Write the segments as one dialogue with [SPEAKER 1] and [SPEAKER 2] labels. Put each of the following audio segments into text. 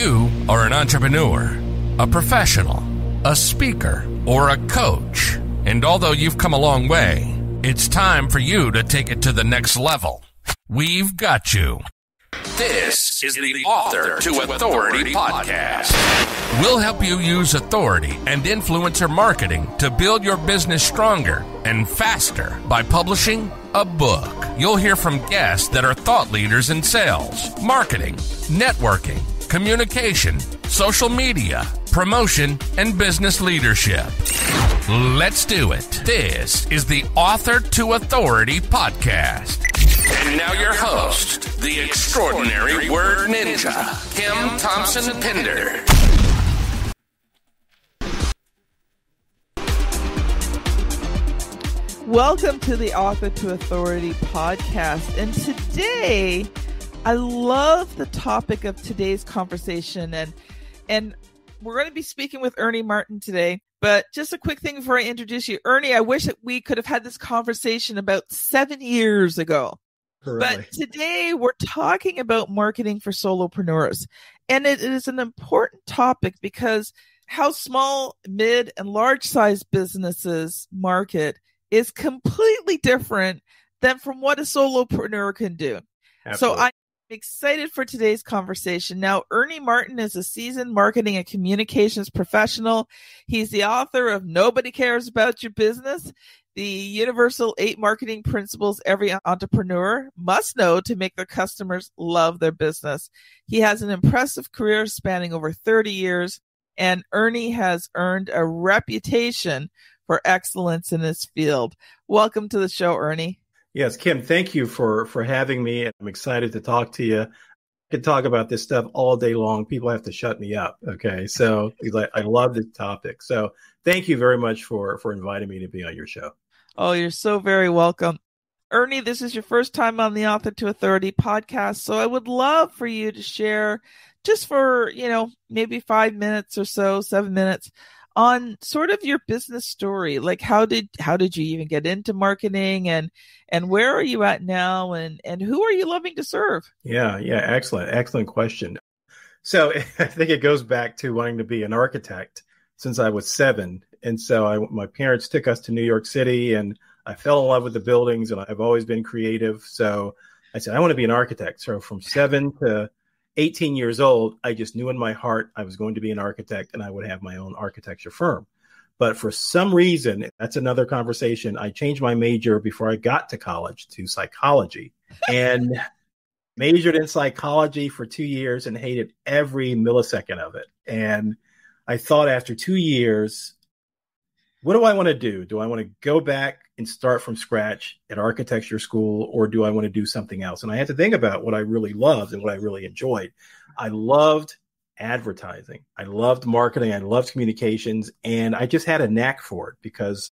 [SPEAKER 1] you are an entrepreneur, a professional, a speaker, or a coach, and although you've come a long way, it's time for you to take it to the next level. We've got you. This is the Author to Authority podcast. We'll help you use authority and influencer marketing to build your business stronger and faster by publishing a book. You'll hear from guests that are thought leaders in sales, marketing, networking, communication, social media, promotion, and business leadership. Let's do it. This is the Author to Authority podcast. And now your host, the extraordinary word ninja, Kim Thompson-Pinder.
[SPEAKER 2] Welcome to the Author to Authority podcast. And today, I love the topic of today's conversation. And we're going to be speaking with Ernie Martin today. But just a quick thing before I introduce you. Ernie, I wish that we could have had this conversation about 7 years ago.
[SPEAKER 3] Really?
[SPEAKER 2] But today we're talking about marketing for solopreneurs. And it is an important topic because how small, mid, and large-sized businesses market is completely different than from what a solopreneur can do.
[SPEAKER 3] Absolutely.
[SPEAKER 2] So I'm excited for today's conversation. Now, Ernie Martin is a seasoned marketing and communications professional. He's the author of Nobody Cares About Your Business, the universal 8 marketing principles every entrepreneur must know to make their customers love their business. He has an impressive career spanning over 30 years, and Ernie has earned a reputation for excellence in his field. Welcome to the show, Ernie.
[SPEAKER 3] Yes, Kim, thank you for having me. I'm excited to talk to you. I could talk about this stuff all day long. People have to shut me up. Okay. So I love this topic. So thank you very much for inviting me to be on your show.
[SPEAKER 2] Oh, you're so very welcome. Ernie, this is your first time on the Author to Authority podcast. So I would love for you to share just for, maybe 5 minutes or so, 7 minutes on sort of your business story. Like how did you even get into marketing and where are you at now and who are you loving to serve?
[SPEAKER 3] Yeah. Excellent question. So I think it goes back to wanting to be an architect since I was 7. And so my parents took us to New York City and I fell in love with the buildings and I've always been creative. So I said, I want to be an architect. So from 7 to 18 years old, I just knew in my heart I was going to be an architect and I would have my own architecture firm. But for some reason, that's another conversation, I changed my major before I got to college to psychology and majored in psychology for 2 years and hated every millisecond of it. And I thought after 2 years, what do I want to do? Do I want to go back and start from scratch at architecture school, or do I want to do something else? And I had to think about what I really loved and what I really enjoyed. I loved advertising. I loved marketing. I loved communications. And I just had a knack for it because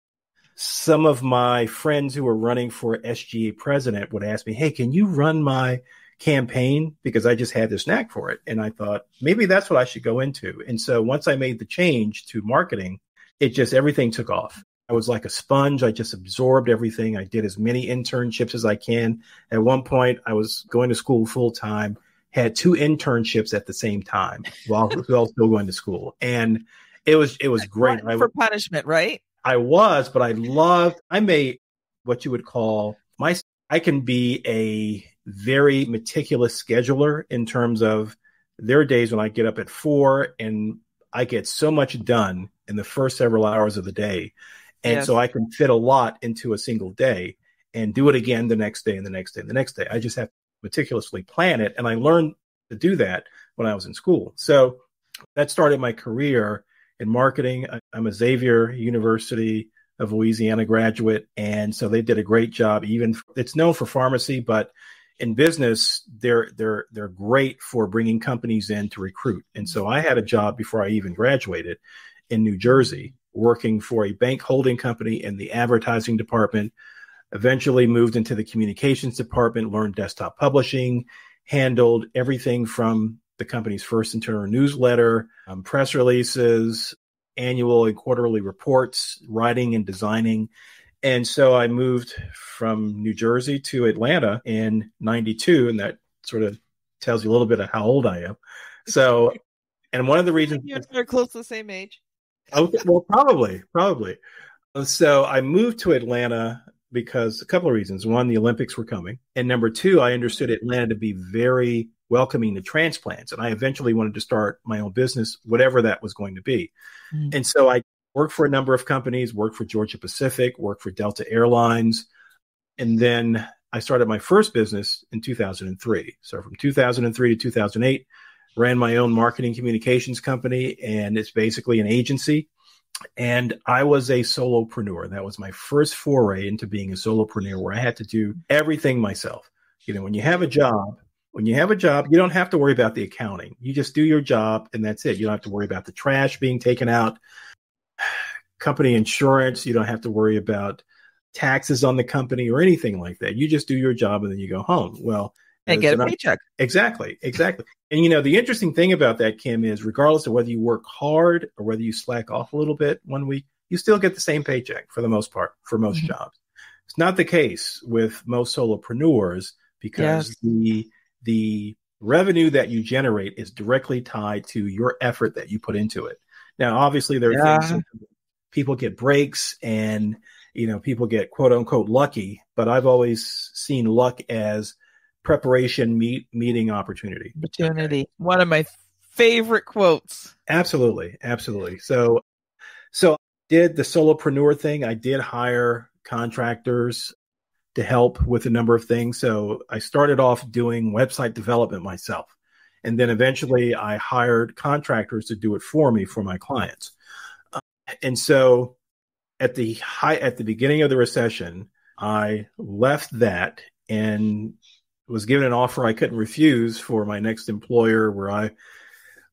[SPEAKER 3] some of my friends who were running for SGA president would ask me, hey, can you run my campaign? Because I just had this knack for it. And I thought maybe that's what I should go into. And so once I made the change to marketing, everything took off. I was like a sponge. I just absorbed everything. I did as many internships as I can. At one point, I was going to school full time, had 2 internships at the same time while still going to school. And it was great.
[SPEAKER 2] For punishment, right?
[SPEAKER 3] But I made what you would call I can be a very meticulous scheduler in terms of there are days when I get up at 4 and I get so much done in the first several hours of the day. And so I can fit a lot into a single day and do it again the next day and the next day and the next day. I just have to meticulously plan it. And I learned to do that when I was in school. So that started my career in marketing. I'm a Xavier University of Louisiana graduate. And so they did a great job. Even it's known for pharmacy, but in business, they're great for bringing companies in to recruit. And so I had a job before I even graduated in New Jersey, working for a bank holding company in the advertising department, eventually moved into the communications department, learned desktop publishing, handled everything from the company's first internal newsletter, press releases, annual and quarterly reports, writing and designing. And so I moved from New Jersey to Atlanta in 92, and that sort of tells you a little bit of how old I am. So And one of the reasons
[SPEAKER 2] you're close to the same age.
[SPEAKER 3] Okay, well, probably. So I moved to Atlanta because a couple of reasons. One, the Olympics were coming. And number two, I understood Atlanta to be very welcoming to transplants. And I eventually wanted to start my own business, whatever that was going to be. Mm. And so I worked for a number of companies, worked for Georgia Pacific, worked for Delta Airlines. And then I started my first business in 2003. So from 2003 to 2008, ran my own marketing communications company, and it's basically an agency. And I was a solopreneur. That was my first foray into being a solopreneur, where I had to do everything myself. You know, when you have a job, you don't have to worry about the accounting. You just do your job, and that's it. You don't have to worry about the trash being taken out, company insurance. You don't have to worry about taxes on the company or anything like that. You just do your job, and then you go home. Well,
[SPEAKER 2] and get a paycheck.
[SPEAKER 3] Exactly. And, you know, the interesting thing about that, Kim, is regardless of whether you work hard or whether you slack off a little bit one week, you still get the same paycheck for the most part, for most jobs. It's not the case with most solopreneurs, because the revenue that you generate is directly tied to your effort that you put into it. Now, obviously, there are things, people get breaks and, you know, people get quote unquote lucky, but I've always seen luck as preparation meeting opportunity.
[SPEAKER 2] Okay. One of my favorite quotes.
[SPEAKER 3] Absolutely. So I did the solopreneur thing. I did hire contractors to help with a number of things. So I started off doing website development myself. And then eventually I hired contractors to do it for me, for my clients. And so at the beginning of the recession, I left that and was given an offer I couldn't refuse for my next employer, where I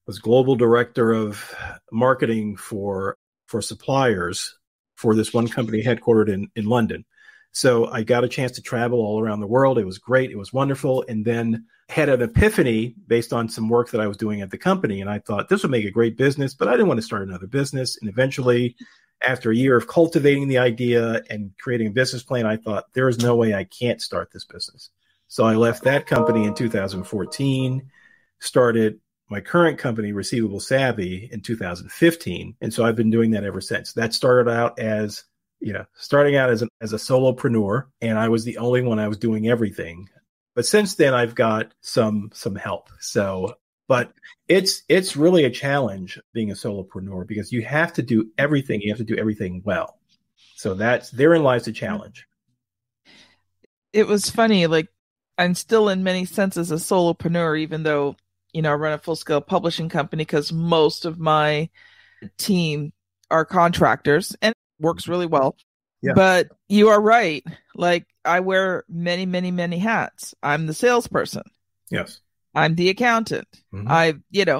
[SPEAKER 3] was global director of marketing for suppliers for this one company headquartered in London. So I got a chance to travel all around the world. It was great. It was wonderful. And then had an epiphany based on some work that I was doing at the company. And I thought this would make a great business, but I didn't want to start another business. And eventually, after a year of cultivating the idea and creating a business plan, I thought there is no way I can't start this business. So I left that company in 2014, started my current company, Receivable Savvy, in 2015. And so I've been doing that ever since. That started out as a solopreneur, and I was the only one. I was doing everything. But since then, I've got some help. So, but it's really a challenge being a solopreneur, because you have to do everything. You have to do everything well. So therein lies the challenge.
[SPEAKER 2] It was funny, like, I'm still in many senses a solopreneur, even though, you know, I run a full-scale publishing company, because most of my team are contractors, and it works really well. Yeah. But you are right. Like, I wear many, many, many hats. I'm the salesperson.
[SPEAKER 3] Yes.
[SPEAKER 2] I'm the accountant. Mm-hmm.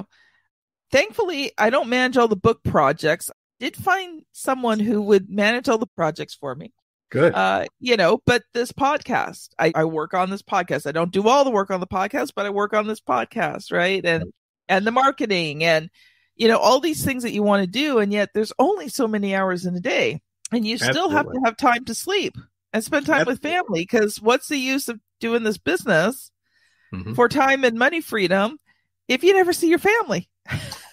[SPEAKER 2] Thankfully, I don't manage all the book projects. I did find someone who would manage all the projects for me.
[SPEAKER 3] Good.
[SPEAKER 2] But this podcast, I work on this podcast. I don't do all the work on the podcast, but I work on this podcast, right? And the marketing and, you know, all these things that you want to do. And yet there's only so many hours in a day, and you still have to have time to sleep and spend time with family, because what's the use of doing this business for time and money freedom if you never see your family?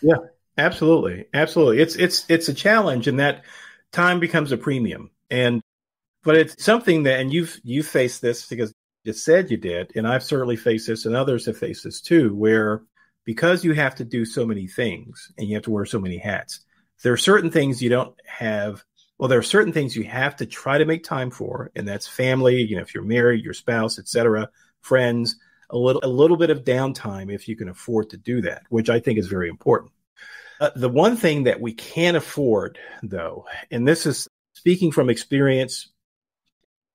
[SPEAKER 3] Yeah, absolutely. It's a challenge, and that time becomes a premium. But it's something that, and you've faced this, because you just said you did, and I've certainly faced this, and others have faced this too, where because you have to do so many things and you have to wear so many hats, there are certain things you don't have. Well, there are certain things you have to try to make time for, and that's family. You know, if you're married, your spouse, etc., friends, a little bit of downtime if you can afford to do that, which I think is very important. The one thing that we can't afford, though, and this is speaking from experience,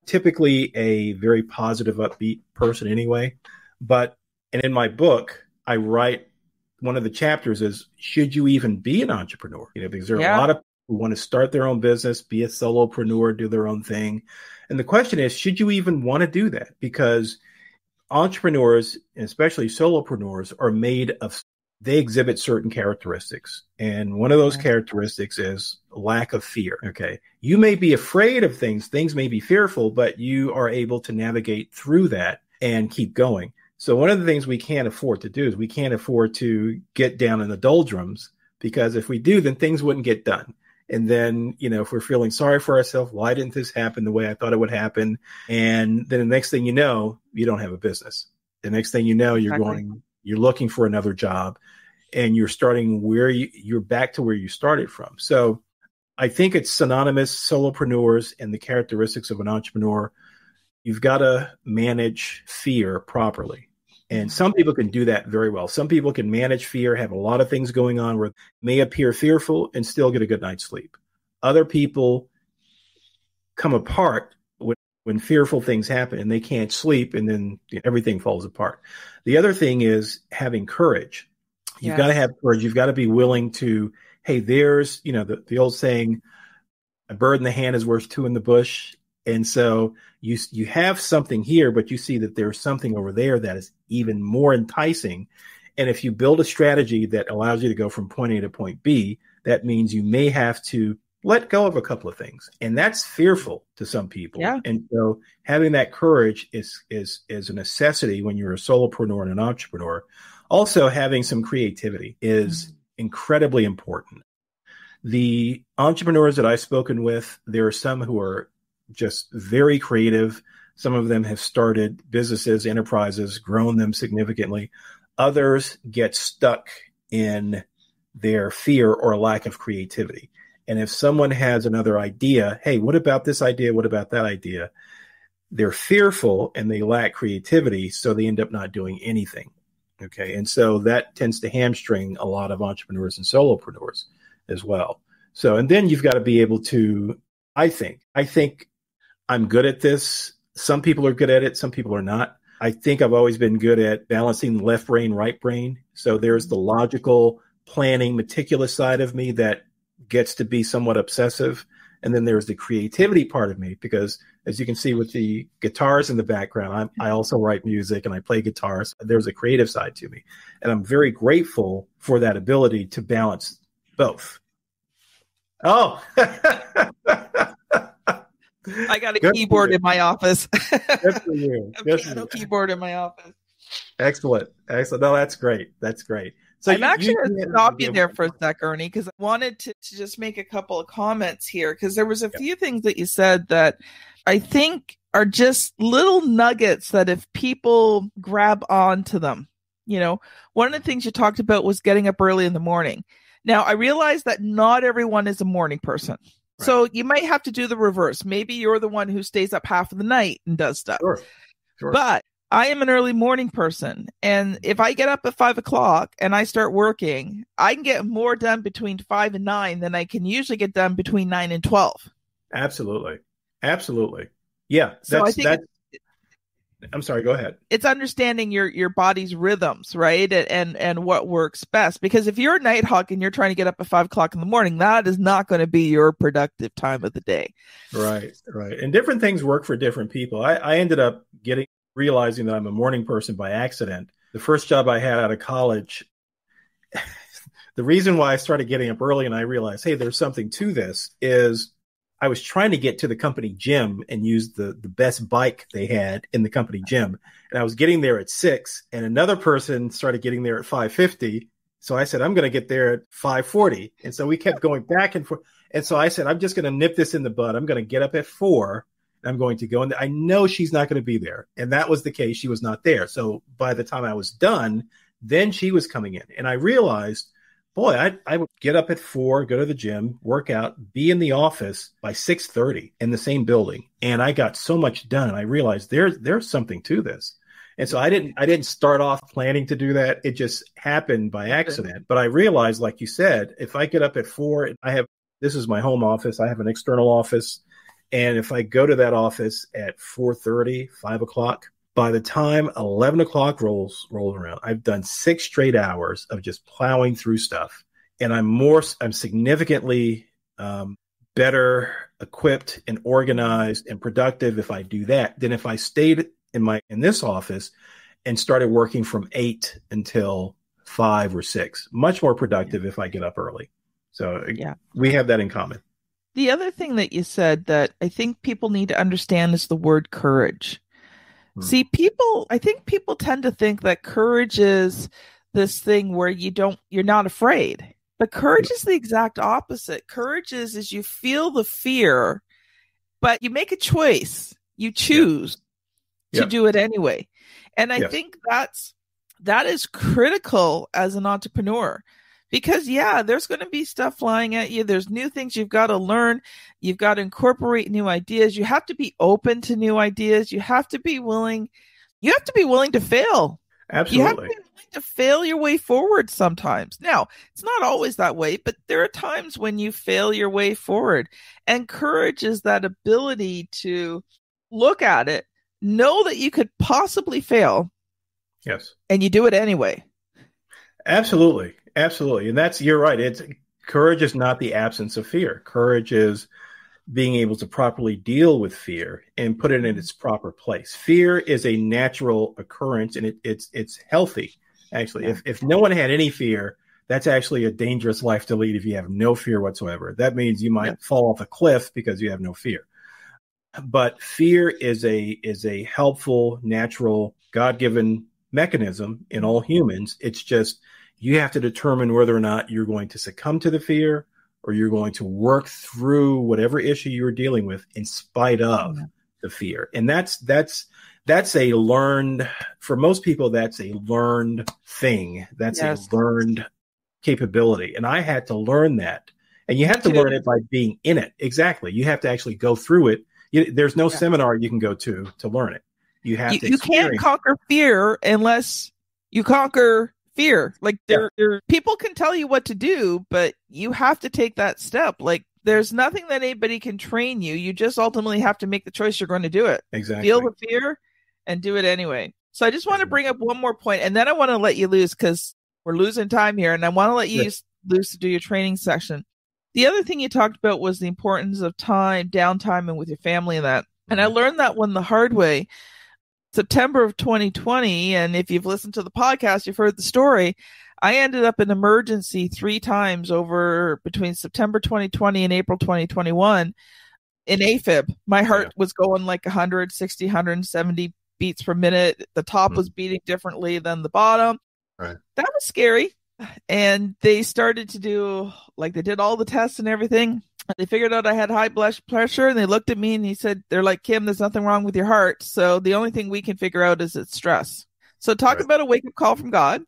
[SPEAKER 3] typically a very positive, upbeat person anyway. And in my book, I write, one of the chapters is, should you even be an entrepreneur? You know, because there are a lot of people who want to start their own business, be a solopreneur, do their own thing. And the question is, should you even want to do that? Because entrepreneurs, and especially solopreneurs, are they exhibit certain characteristics. And one of those characteristics is lack of fear. Okay. You may be afraid of things may be fearful, but you are able to navigate through that and keep going. So one of the things we can't afford to do is we can't afford to get down in the doldrums, because if we do, then things wouldn't get done. And then, if we're feeling sorry for ourselves, why didn't this happen the way I thought it would happen? And then the next thing you know, you don't have a business. The next thing you know, you're looking for another job, and you're starting where you're back to where you started from. So I think it's synonymous, solopreneurs and the characteristics of an entrepreneur. You've got to manage fear properly. And some people can do that very well. Some people can manage fear, have a lot of things going on where they may appear fearful and still get a good night's sleep. Other people come apart when fearful things happen and they can't sleep, and then everything falls apart. The other thing is having courage. You've got to have courage. You've got to be willing to, hey, there's, the old saying, a bird in the hand is worth two in the bush. And so you have something here, but you see that there's something over there that is even more enticing. And if you build a strategy that allows you to go from point A to point B, that means you may have to let go of a couple of things. And that's fearful to some people. Yeah. And so having that courage is a necessity when you're a solopreneur and an entrepreneur. Also, having some creativity is incredibly important. The entrepreneurs that I've spoken with, there are some who are just very creative. Some of them have started businesses, enterprises, grown them significantly. Others get stuck in their fear or lack of creativity. And if someone has another idea, hey, what about this idea? What about that idea? They're fearful and they lack creativity, so they end up not doing anything. Okay. And so that tends to hamstring a lot of entrepreneurs and solopreneurs as well. So, and then you've got to be able to, I think I'm good at this. Some people are good at it. Some people are not. I think I've always been good at balancing the left brain, right brain. So there's the logical, planning, meticulous side of me that gets to be somewhat obsessive. And then there's the creativity part of me, because as you can see with the guitars in the background, I also write music and I play guitars. There's a creative side to me. And I'm very grateful for that ability to balance both. Oh,
[SPEAKER 2] I got a keyboard in my office.
[SPEAKER 3] Good for you.
[SPEAKER 2] A piano keyboard in my office.
[SPEAKER 3] Excellent. No, that's great. That's great. So
[SPEAKER 2] I'm actually going to stop you there for a sec, Ernie, because I wanted to just make a couple of comments here, because there was a few things that you said that I think are just little nuggets that if people grab onto them, one of the things you talked about was getting up early in the morning. Now, I realize that not everyone is a morning person. Right. So you might have to do the reverse. Maybe you're the one who stays up half of the night and does stuff. Sure. But I am an early morning person. And if I get up at 5:00 and I start working, I can get more done between 5 and 9 than I can usually get done between 9 and 12.
[SPEAKER 3] Absolutely. Yeah.
[SPEAKER 2] So I think
[SPEAKER 3] I'm sorry, go ahead.
[SPEAKER 2] It's understanding your body's rhythms, right? And what works best. Because if you're a night hawk and you're trying to get up at 5:00 in the morning, that is not going to be your productive time of the day.
[SPEAKER 3] Right. And different things work for different people. I ended up realizing that I'm a morning person by accident. The first job I had out of college, the reason why I started getting up early and I realized, hey, there's something to this, is I was trying to get to the company gym and use the best bike they had in the company gym. And I was getting there at 6 and another person started getting there at 5:50. So I said, I'm going to get there at 5:40. And so we kept going back and forth. And so I said, I'm just going to nip this in the bud. I'm going to get up at 4. And I'm going to go in there. I know she's not going to be there. And that was the case. She was not there. So by the time I was done, then she was coming in. And I realized, boy, I would get up at 4, go to the gym, work out, be in the office by 6:30 in the same building. And I got so much done. And I realized there's something to this. And so I didn't start off planning to do that. It just happened by accident. But I realized, like you said, if I get up at 4, this is my home office. I have an external office. And if I go to that office at 4:30, 5:00, by the time 11 o'clock rolls around, I've done 6 straight hours of just plowing through stuff. And I'm significantly better equipped and organized and productive if I do that than if I stayed in this office and started working from 8 until 5 or 6. Much more productive if I get up early. So we have that in common.
[SPEAKER 2] The other thing that you said that I think people need to understand is the word courage. See, I think people tend to think that courage is this thing where you're not afraid. But courage is the exact opposite. Courage is you feel the fear, but you make a choice. You choose to do it anyway. And I think that is critical as an entrepreneur. Because, there's going to be stuff flying at you. There's new things you've got to learn. You've got to incorporate new ideas. You have to be open to new ideas. You have to be willing. You have to be willing to fail.
[SPEAKER 3] Absolutely.
[SPEAKER 2] You have to be willing to fail your way forward sometimes. Now, it's not always that way, but there are times when you fail your way forward. And courage is that ability to look at it, know that you could possibly fail.
[SPEAKER 3] Yes.
[SPEAKER 2] And you do it anyway.
[SPEAKER 3] Absolutely. Absolutely. And you're right. Courage is not the absence of fear. Courage is being able to properly deal with fear and put it in its proper place. Fear is a natural occurrence, and it's healthy. Actually, if no one had any fear, that's actually a dangerous life to lead if you have no fear whatsoever. That means you might fall off a cliff because you have no fear. But fear is a helpful, natural, God-given mechanism in all humans. It's just you have to determine whether or not you're going to succumb to the fear or you're going to work through whatever issue you're dealing with in spite of the fear. And that's a learned, for most people, that's a learned thing. That's a learned capability. And I had to learn that. And you have to learn it by being in it. Exactly. You have to actually go through it. There's no seminar you can go to learn it. You have to. You can't
[SPEAKER 2] conquer fear unless you conquer fear. Like people can tell you what to do, but you have to take that step. Like there's nothing that anybody can train you. You just ultimately have to make the choice you're going to do it.
[SPEAKER 3] Exactly.
[SPEAKER 2] Feel the fear and do it anyway. So I just want to bring up one more point, and then I want to let you loose because we're losing time here, and I want to let you loose to do your training section. The other thing you talked about was the importance of time, downtime, and with your family and that. And I learned that one the hard way. September of 2020, and if you've listened to the podcast, you've heard the story. I ended up in emergency 3 times over between September 2020 and April 2021 in AFib. My heart was going like 160, 170 beats per minute. The top was beating differently than the bottom.
[SPEAKER 3] Right.
[SPEAKER 2] That was scary. And they started to do, like they did all the tests and everything. They figured out I had high blood pressure, and they looked at me and they're like, Kim, there's nothing wrong with your heart. So the only thing we can figure out is it's stress. So talk about a wake-up call from God.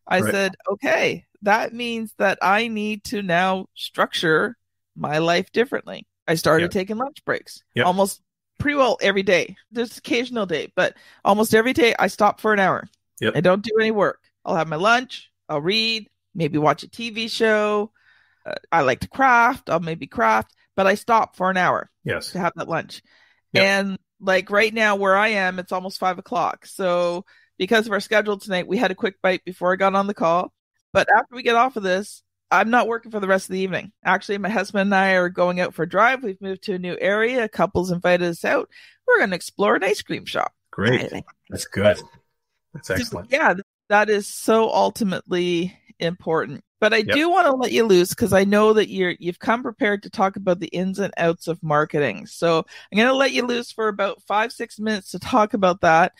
[SPEAKER 2] I said, okay, that means that I need to now structure my life differently. I started taking lunch breaks almost pretty well every day. There's occasional day, but almost every day I stop for an hour. I don't do any work. I'll have my lunch. I'll read, maybe watch a TV show. I like to craft. I'll maybe craft, but I stop for an hour to have that lunch. And like right now where I am, it's almost 5:00. So because of our schedule tonight, we had a quick bite before I got on the call. But after we get off of this, I'm not working for the rest of the evening. Actually, my husband and I are going out for a drive. We've moved to a new area. A couple's invited us out. We're going to explore an ice cream shop.
[SPEAKER 3] Great. That's good. That's excellent.
[SPEAKER 2] Yeah, that is so ultimately important. But I do want to let you loose because I know that you've come prepared to talk about the ins and outs of marketing. So I'm going to let you loose for about 5-6 minutes to talk about that.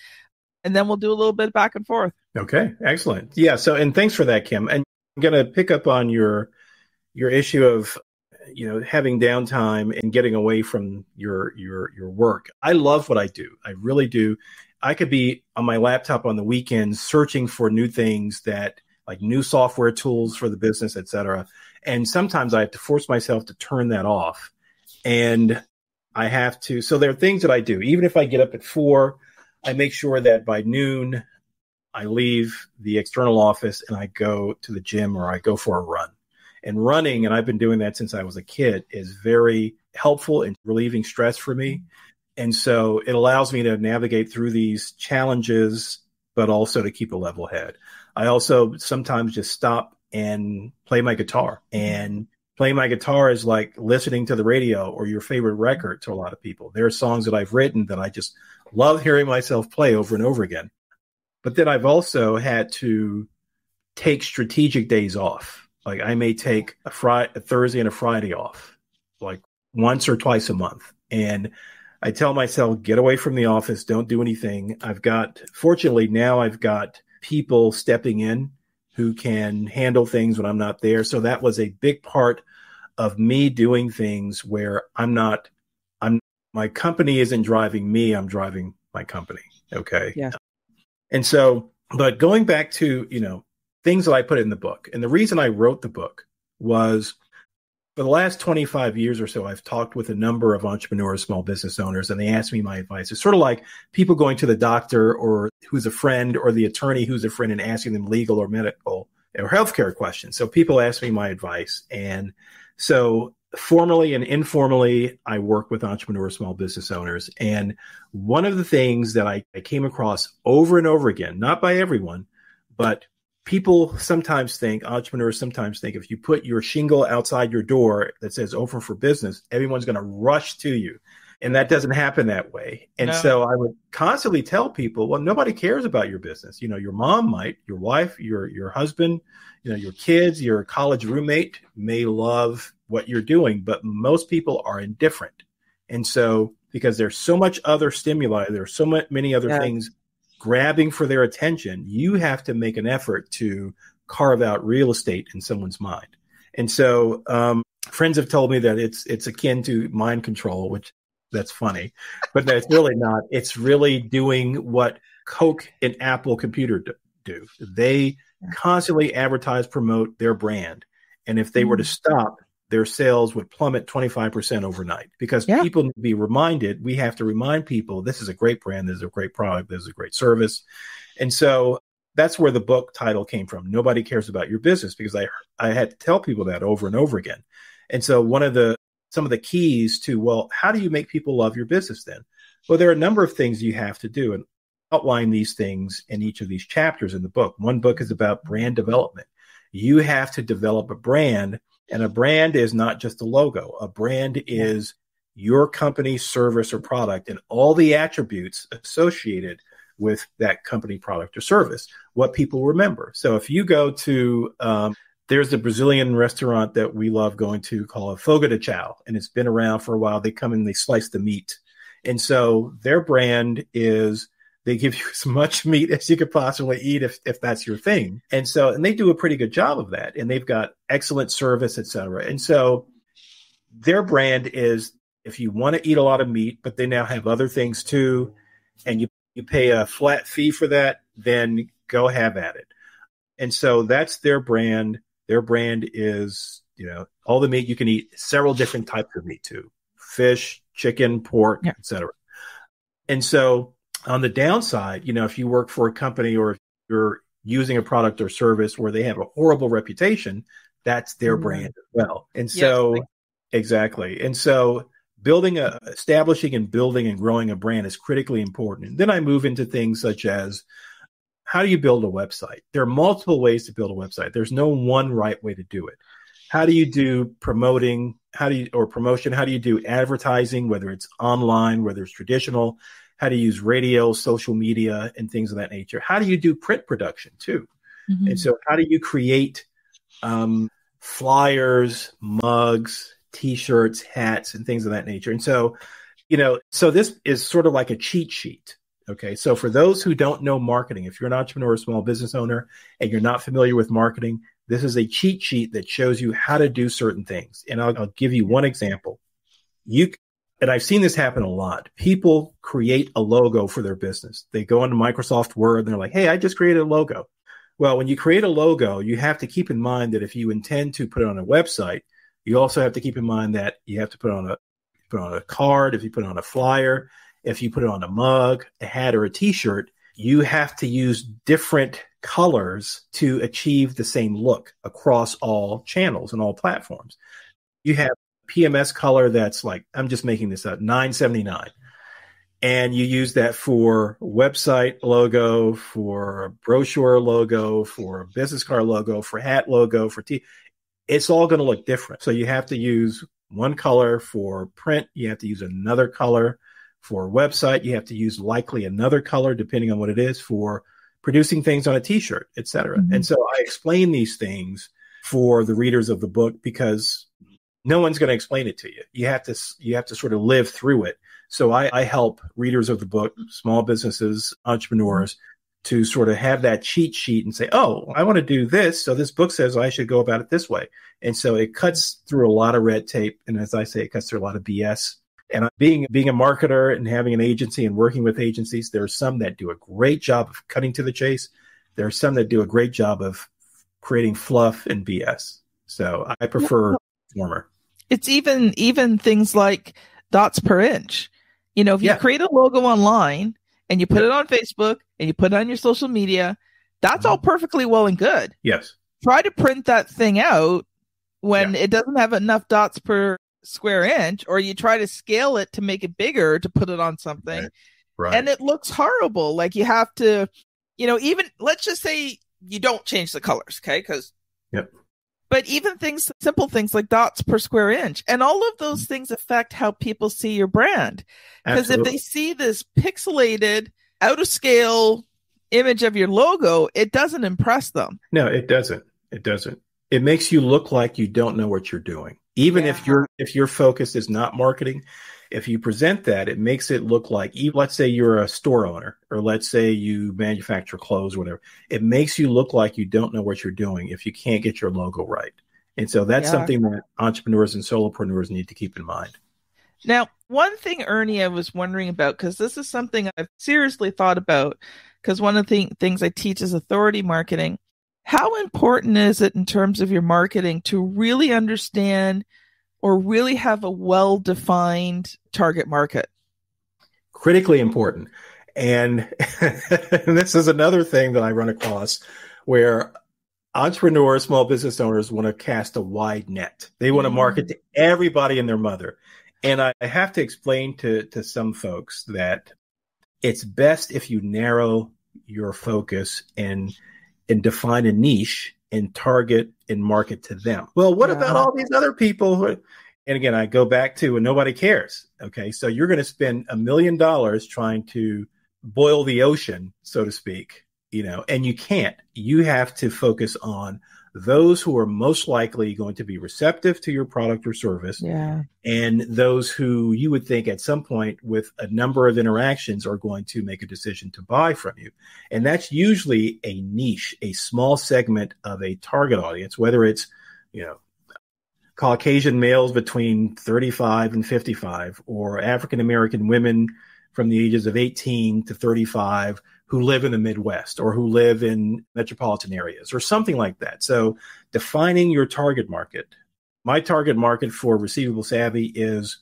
[SPEAKER 2] And then we'll do a little bit back and forth.
[SPEAKER 3] Okay, excellent. Yeah. So, and thanks for that, Kim. And I'm going to pick up on your issue of, having downtime and getting away from your work. I love what I do. I really do. I could be on my laptop on the weekends searching for new things like new software tools for the business, et cetera. And sometimes I have to force myself to turn that off. And I have to, so there are things that I do. Even if I get up at 4, I make sure that by noon, I leave the external office and I go to the gym or I go for a run. And running, and I've been doing that since I was a kid, is very helpful in relieving stress for me. And so it allows me to navigate through these challenges, but also to keep a level head. I also sometimes just stop and play my guitar. And playing my guitar is like listening to the radio or your favorite record to a lot of people. There are songs that I've written that I just love hearing myself play over and over again. But then I've also had to take strategic days off. Like I may take a Thursday and a Friday off, like once or twice a month. And I tell myself, get away from the office, don't do anything. Fortunately, now I've got people stepping in who can handle things when I'm not there. So that was a big part of me doing things where my company isn't driving me, I'm driving my company. Okay.
[SPEAKER 2] Yeah.
[SPEAKER 3] And so, but going back to, things that I put in the book, and the reason I wrote the book was for the last 25 years or so, I've talked with a number of entrepreneurs, small business owners, and they ask me my advice. It's sort of like people going to the doctor or who's a friend or the attorney who's a friend and asking them legal or medical or healthcare questions. So people ask me my advice. And so formally and informally, I work with entrepreneurs, small business owners. And one of the things that I came across over and over again, not by everyone, but entrepreneurs sometimes think if you put your shingle outside your door that says open for business, everyone's going to rush to you. And that doesn't happen that way. And so I would constantly tell people, well, nobody cares about your business. Your mom might, your wife, your husband, your kids, your college roommate may love what you're doing, but most people are indifferent. And so because there's so much other stimuli, there's so many other things grabbing for their attention, you have to make an effort to carve out real estate in someone's mind. And so friends have told me that it's akin to mind control, which that's funny, but that's really not. It's really doing what Coke and Apple Computer do. They constantly advertise, promote their brand. And if they were to stop, their sales would plummet 25% overnight because people need to be reminded. We have to remind people this is a great brand, this is a great product, this is a great service. And so that's where the book title came from. Nobody cares about your business, because I had to tell people that over and over again. And so some of the keys to, well, how do you make people love your business then? Well, there are a number of things you have to do, and outline these things in each of these chapters in the book. One book is about brand development. You have to develop a brand. And a brand is not just a logo. A brand is your company's service or product and all the attributes associated with that company, product, or service, what people remember. So if you go to, there's a Brazilian restaurant that we love going to called Fogo de Chao, and it's been around for a while. They come and they slice the meat. And so their brand is, they give you as much meat as you could possibly eat if that's your thing. And they do a pretty good job of that. And they've got excellent service, et cetera. And so their brand is, if you want to eat a lot of meat, but they now have other things too, and you pay a flat fee for that, then go have at it. And so that's their brand. Their brand is, all the meat you can eat, several different types of meat too, fish, chicken, pork, et cetera. And so on the downside, if you work for a company or if you're using a product or service where they have a horrible reputation, that's their brand as well. And so, exactly. And so establishing and building and growing a brand is critically important. And then I move into things such as, how do you build a website? There are multiple ways to build a website. There's no one right way to do it. How do you do promotion? How do you do advertising, whether it's online, whether it's traditional? How to use radio, social media, and things of that nature. How do you do print production too? Mm-hmm. And so how do you create flyers, mugs, T-shirts, hats, and things of that nature? And so, so this is sort of like a cheat sheet. Okay. So for those who don't know marketing, if you're an entrepreneur or small business owner and you're not familiar with marketing, this is a cheat sheet that shows you how to do certain things. And I'll give you one example. And I've seen this happen a lot. People create a logo for their business. They go into Microsoft Word and they're like, hey, I just created a logo. Well, when you create a logo, you have to keep in mind that if you intend to put it on a website, you also have to keep in mind that you have to put on a card, if you put it on a flyer, if you put it on a mug, a hat, or a T-shirt, you have to use different colors to achieve the same look across all channels and all platforms. You have PMS color that's like, I'm just making this up, $9.79. And you use that for website logo, for brochure logo, for business card logo, for hat logo, it's all going to look different. So you have to use one color for print. You have to use another color for website. You have to use likely another color, depending on what it is, for producing things on a T-shirt, et cetera. Mm-hmm. And so I explain these things for the readers of the book because no one's going to explain it to you. You have to sort of live through it. So I help readers of the book, small businesses, entrepreneurs, to sort of have that cheat sheet and say, oh, I want to do this. So this book says I should go about it this way. And so it cuts through a lot of red tape. And as I say, it cuts through a lot of BS. And being a marketer and having an agency and working with agencies, there are some that do a great job of cutting to the chase. There are some that do a great job of creating fluff and BS. So I prefer former.
[SPEAKER 2] It's even things like dots per inch. If you create a logo online and you put it on Facebook and you put it on your social media, that's all perfectly well and good.
[SPEAKER 3] Yes.
[SPEAKER 2] Try to print that thing out when it doesn't have enough dots per square inch, or you try to scale it to make it bigger to put it on something.
[SPEAKER 3] Right.
[SPEAKER 2] And it looks horrible. Like you have to, even let's just say you don't change the colors. Okay. But even simple things like dots per square inch, and all of those things affect how people see your brand. Because if they see this pixelated, out of scale image of your logo, it doesn't impress them.
[SPEAKER 3] No, it doesn't. It doesn't. It makes you look like you don't know what you're doing. Even if your focus is not marketing, if you present that, it makes it look like, let's say you're a store owner, or let's say you manufacture clothes or whatever. It makes you look like you don't know what you're doing if you can't get your logo right. And so that's something that entrepreneurs and solopreneurs need to keep in mind.
[SPEAKER 2] Now, one thing, Ernie, I was wondering about, because this is something I've seriously thought about, because one of the things I teach is authority marketing. How important is it in terms of your marketing to really understand or really have a well-defined target market?
[SPEAKER 3] Critically important. And this is another thing that I run across where entrepreneurs, small business owners want to cast a wide net. They want to market to everybody and their mother. And I have to explain to some folks that it's best if you narrow your focus and define a niche and target and market to them. Well, what about all these other people? And again, I go back to nobody cares. Okay. So you're going to spend $1 million trying to boil the ocean, so to speak, and you can't. You have to focus on those who are most likely going to be receptive to your product or service, and those who you would think at some point with a number of interactions are going to make a decision to buy from you. And that's usually a niche, a small segment of a target audience, whether it's, Caucasian males between 35 and 55, or African-American women from the ages of 18 to 35 who live in the Midwest or who live in metropolitan areas or something like that. So defining your target market. My target market for Receivable Savvy is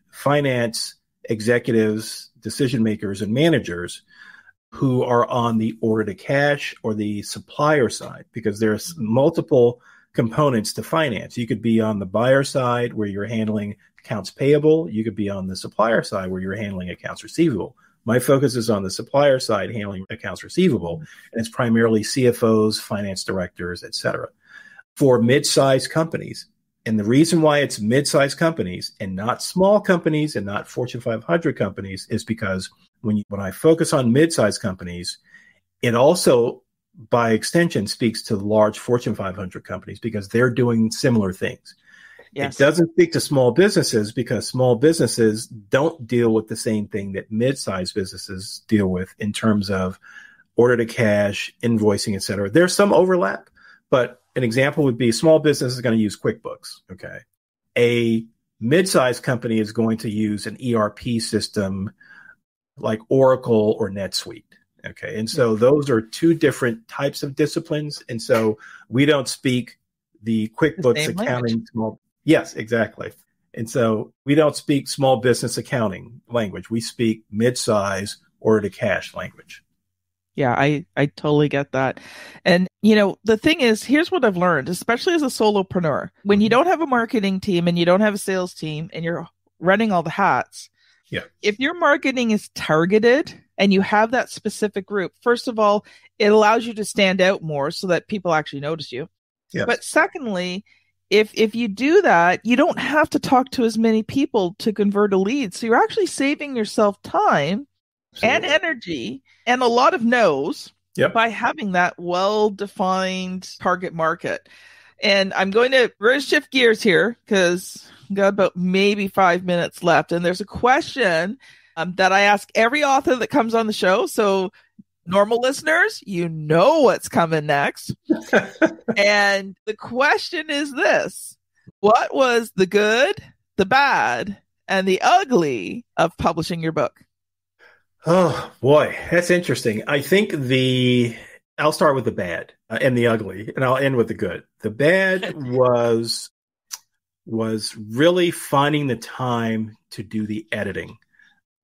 [SPEAKER 3] finance executives, decision makers, and managers who are on the order to cash or the supplier side, because there's multiple components to finance. You could be on the buyer side where you're handling accounts payable. You could be on the supplier side where you're handling accounts receivable. My focus is on the supplier side, handling accounts receivable, and it's primarily CFOs, finance directors, et cetera. For mid-sized companies, and the reason why it's mid-sized companies and not small companies and not Fortune 500 companies is because when I focus on mid-sized companies, it also, by extension, speaks to large Fortune 500 companies because they're doing similar things. Yes. It doesn't speak to small businesses because small businesses don't deal with the same thing that mid-sized businesses deal with in terms of order to cash, invoicing, et cetera. There's some overlap, but an example would be a small business is going to use QuickBooks. Okay. A mid-sized company is going to use an ERP system like Oracle or NetSuite. Okay. And so those are two different types of disciplines. And so we don't speak the QuickBooks accounting small. Yes, exactly. And so we don't speak small business accounting language. We speak mid-size order to cash language.
[SPEAKER 2] Yeah, I totally get that. And, the thing is, here's what I've learned, especially as a solopreneur. When you don't have a marketing team and you don't have a sales team and you're running all the hats, if your marketing is targeted and you have that specific group, first of all, it allows you to stand out more so that people actually notice you. Yes. But secondly, if you do that, you don't have to talk to as many people to convert a lead. So you're actually saving yourself time and energy and a lot of no's by having that well-defined target market. And we're going to shift gears here because we've got about maybe 5 minutes left. And there's a question that I ask every author that comes on the show. So normal listeners, you know what's coming next. And the question is this: what was the good, the bad, and the ugly of publishing your book?
[SPEAKER 3] Oh, boy, that's interesting. I think I'll start with the bad and the ugly, and I'll end with the good. The bad was really finding the time to do the editing.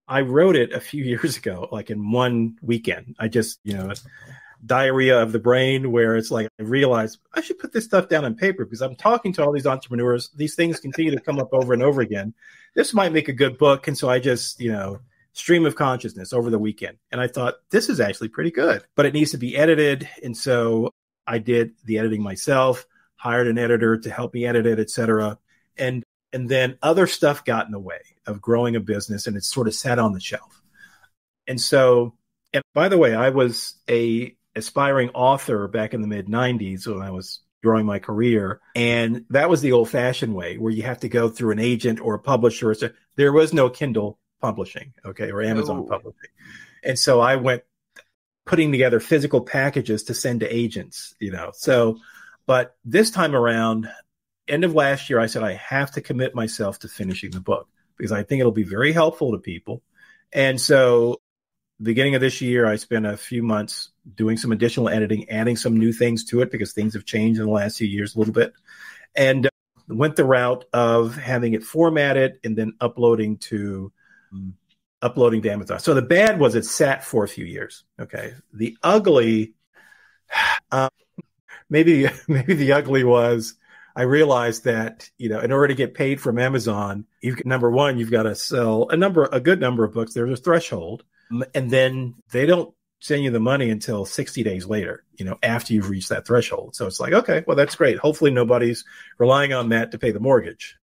[SPEAKER 3] I wrote it a few years ago, like in one weekend. I just, diarrhea of the brain, where it's like I realized I should put this stuff down on paper because I'm talking to all these entrepreneurs. These things continue to come up over and over again. This might make a good book. And so I just, stream of consciousness over the weekend. And I thought, this is actually pretty good, but it needs to be edited. And so I did the editing myself, hired an editor to help me edit it, et cetera. And then other stuff got in the way of growing a business, and it sort of sat on the shelf. And so, and by the way, I was a aspiring author back in the mid 90s when I was growing my career. And that was the old fashioned way, where you have to go through an agent or a publisher. So there was no Kindle publishing, or Amazon publishing. And so I went putting together physical packages to send to agents, So, but this time around, end of last year, I said, I have to commit myself to finishing the book because I think it'll be very helpful to people. And so beginning of this year, I spent a few months doing some additional editing, adding some new things to it because things have changed in the last few years a little bit, and went the route of having it formatted and then uploading to Amazon. So the bad was it sat for a few years. Okay. The ugly, maybe the ugly was I realized that, in order to get paid from Amazon, number one, you've got to sell a good number of books. There's a threshold. And then they don't send you the money until 60 days later, after you've reached that threshold. So it's like, okay, well, that's great. Hopefully nobody's relying on that to pay the mortgage.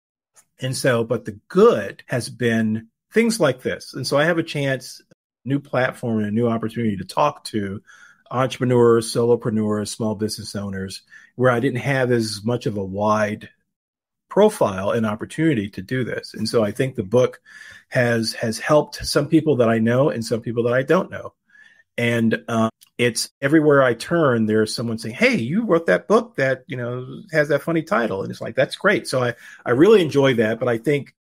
[SPEAKER 3] And so, but the good has been things like this. And so I have a chance, new platform and a new opportunity to talk to entrepreneurs, solopreneurs, small business owners, where I didn't have as much of a wide profile and opportunity to do this. And so I think the book has helped some people that I know and some people that I don't know. And it's everywhere I turn, there's someone saying, hey, you wrote that book that, has that funny title. And it's like, that's great. So I really enjoy that. But I think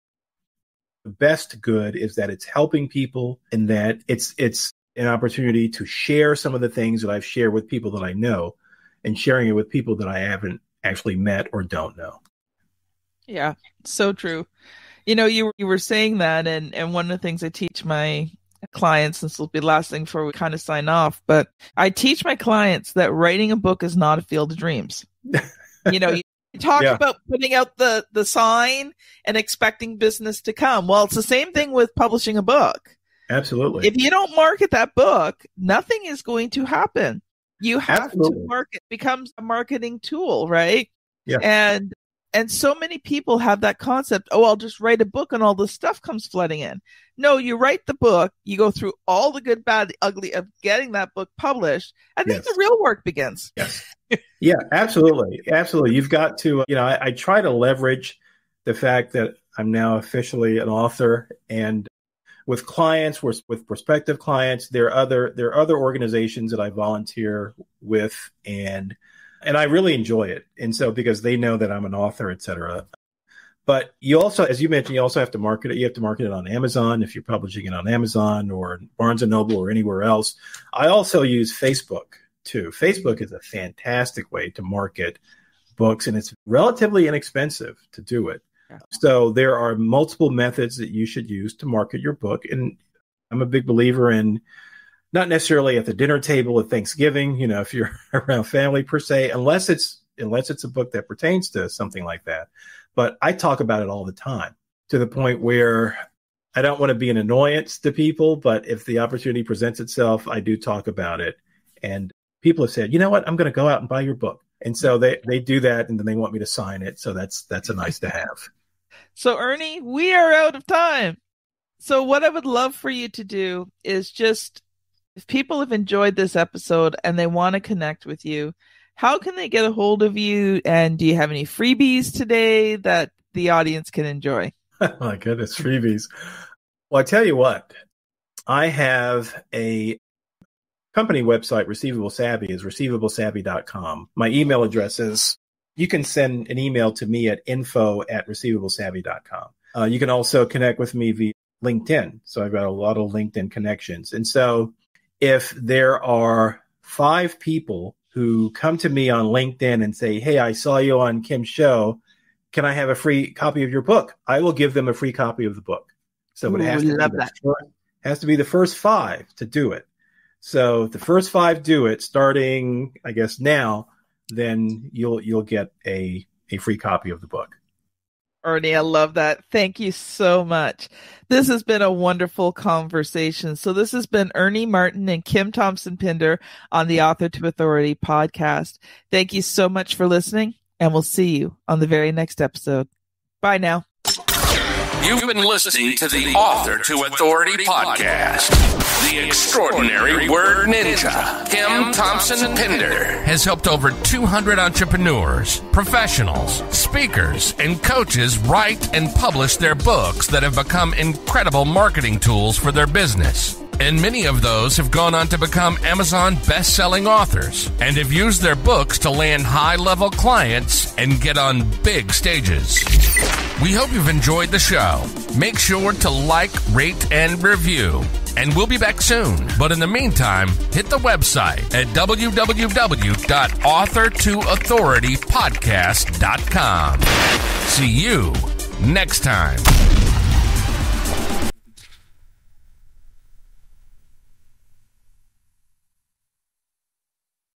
[SPEAKER 3] the best good is that it's helping people and that it's an opportunity to share some of the things that I've shared with people that I know and sharing it with people that I haven't actually met or don't know.
[SPEAKER 2] Yeah, so true. You were saying that, and one of the things I teach my clients, and this will be the last thing before we kind of sign off, but I teach my clients that writing a book is not a field of dreams. You talk about putting out the sign and expecting business to come. Well, it's the same thing with publishing a book.
[SPEAKER 3] Absolutely.
[SPEAKER 2] If you don't market that book, nothing is going to happen. You have
[SPEAKER 3] Absolutely.
[SPEAKER 2] to market. It becomes a marketing tool, right?
[SPEAKER 3] Yeah.
[SPEAKER 2] And so many people have that concept, I'll just write a book and all this stuff comes flooding in. No, you write the book, you go through all the good, bad, the ugly of getting that book published, and then the real work begins.
[SPEAKER 3] Yes. Yeah, absolutely. Absolutely. You've got to, I try to leverage the fact that I'm now officially an author, and with clients, with prospective clients, there are other organizations that I volunteer with, and I really enjoy it. And so because they know that I'm an author, et cetera. But you also, as you mentioned, you also have to market it. You have to market it on Amazon if you're publishing it on Amazon or Barnes & Noble or anywhere else. I also use Facebook too. Facebook is a fantastic way to market books, and it's relatively inexpensive to do it. Yeah. So there are multiple methods that you should use to market your book. And I'm a big believer in not necessarily at the dinner table at Thanksgiving, if you're around family per se, unless it's a book that pertains to something like that. But I talk about it all the time to the point where I don't want to be an annoyance to people, but if the opportunity presents itself, I do talk about it. And people have said, you know what, I'm going to go out and buy your book. And so they do that, and then they want me to sign it. So that's a nice to have.
[SPEAKER 2] So Ernie, we are out of time. So what I would love for you to do is just, if people have enjoyed this episode and they want to connect with you, how can they get a hold of you? And do you have any freebies today that the audience can enjoy?
[SPEAKER 3] Oh my goodness, freebies. Well, I tell you what, I have a company website, Receivable Savvy, is receivablesavvy.com. My email address is, you can send an email to me at info@receivablesavvy.com. You can also connect with me via LinkedIn. So I've got a lot of LinkedIn connections. And so if there are 5 people who come to me on LinkedIn and say, hey, I saw you on Kim's show, can I have a free copy of your book? I will give them a free copy of the book. So it has to be the first 5 to do it. So if the first 5 do it, starting, I guess, now, then you'll get a free copy of the book.
[SPEAKER 2] Ernie, I love that. Thank you so much. This has been a wonderful conversation. So this has been Ernie Martin and Kim Thompson-Pinder on the Author to Authority podcast. Thank you so much for listening, and we'll see you on the very next episode. Bye now.
[SPEAKER 1] You've been listening to the Author to Authority podcast. The extraordinary word ninja, Kim Thompson-Pinder, has helped over 200 entrepreneurs, professionals, speakers, and coaches write and publish their books that have become incredible marketing tools for their business. And many of those have gone on to become Amazon best-selling authors and have used their books to land high-level clients and get on big stages. We hope you've enjoyed the show. Make sure to like, rate, and review. And we'll be back soon. But in the meantime, hit the website at www.authortoauthoritypodcast.com. See you next time.